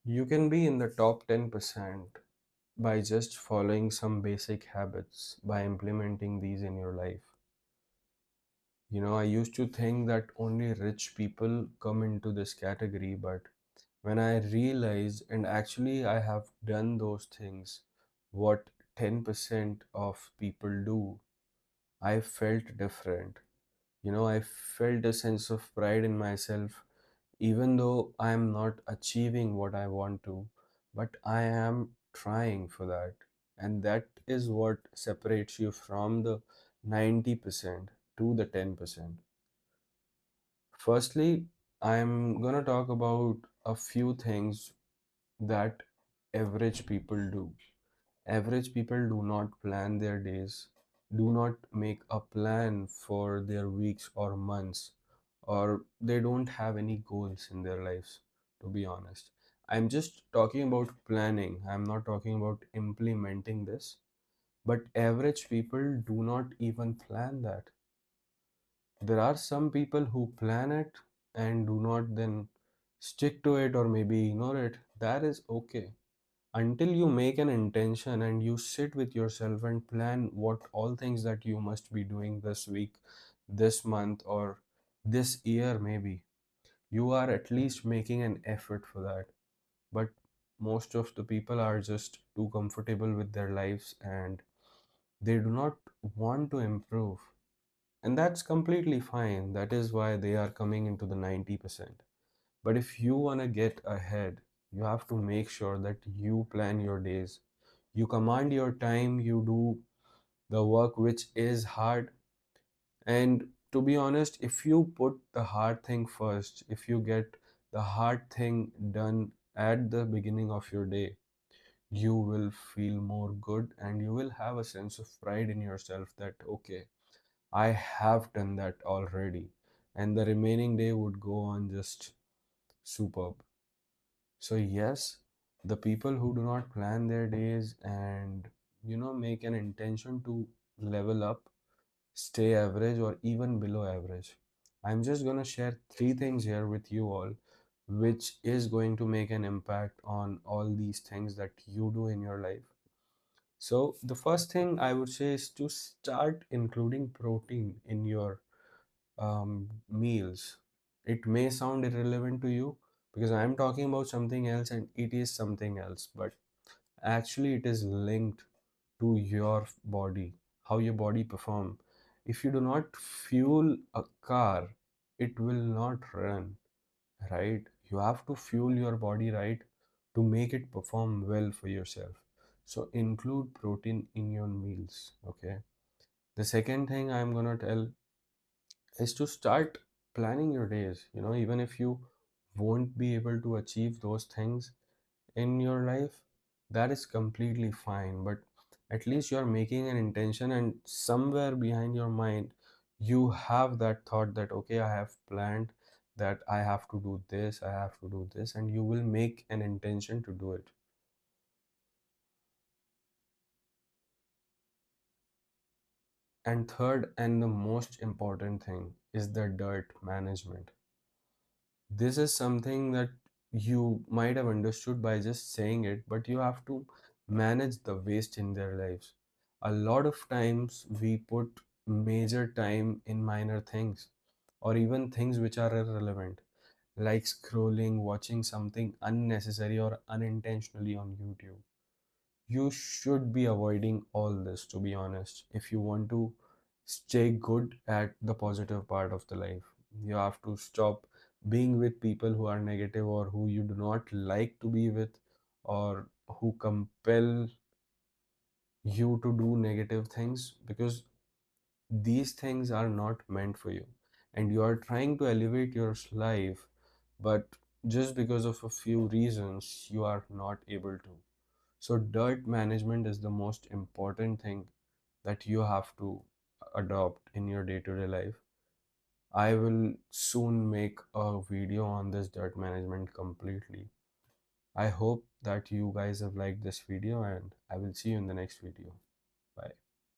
You can be in the top 10% by just following some basic habits, by implementing these in your life. I used to think that only rich people come into this category, but when I realized, and actually I have done those things, what 10% of people do, I felt different. I felt a sense of pride in myself, even though I am not achieving what I want to, but I am trying for that. And that is what separates you from the 90% to the 10%. Firstly, I'm gonna talk about a few things that average people do. Average people do not plan their days, do not make a plan for their weeks or months, or they don't have any goals in their lives, to be honest. I'm just talking about planning, I'm not talking about implementing this. But average people do not even plan that. There are some people who plan it and do not then stick to it or maybe ignore it. That is okay until you make an intention and you sit with yourself and plan what all things that you must be doing this week, this month, or this year. Maybe you are at least making an effort for that. But most of the people are just too comfortable with their lives and they do not want to improve, and that's completely fine. That is why they are coming into the 90%. But if you want to get ahead, you have to make sure that you plan your days. You command your time, you do the work which is hard. And to be honest, if you put the hard thing first, if you get the hard thing done at the beginning of your day, you will feel more good and you will have a sense of pride in yourself that, okay, I have done that already. And the remaining day would go on just superb. So yes, the people who do not plan their days and make an intention to level up, stay average or even below average. I'm just going to share three things here with you all which is going to make an impact on all these things that you do in your life. So the first thing I would say is to start including protein in your meals. It may sound irrelevant to you because I'm talking about something else and it is something else, but actually it is linked to your body, how your body perform. If you do not fuel a car, it will not run, right? You have to fuel your body right to make it perform well for yourself. So include protein in your meals, okay? The second thing I'm gonna tell is to start planning your days. Even if you won't be able to achieve those things in your life, that is completely fine. But at least you're making an intention, and somewhere behind your mind, you have that thought that, okay, I have planned that I have to do this, I have to do this, and you will make an intention to do it. And third, and the most important thing, is the dirt management. This is something that you might have understood by just saying it, but you have to manage the waste in their lives. A lot of times we put major time in minor things or even things which are irrelevant, like scrolling, watching something unnecessary or unintentionally on YouTube. You should be avoiding all this, to be honest, if you want to stay good at the positive part of the life. You have to stop being with people who are negative or who you do not like to be with, or who compel you to do negative things, because these things are not meant for you and you are trying to elevate your life, but just because of a few reasons you are not able to. So, dirt management is the most important thing that you have to adopt in your day to day life. I will soon make a video on this dirt management completely. I hope that you guys have liked this video and I will see you in the next video. Bye.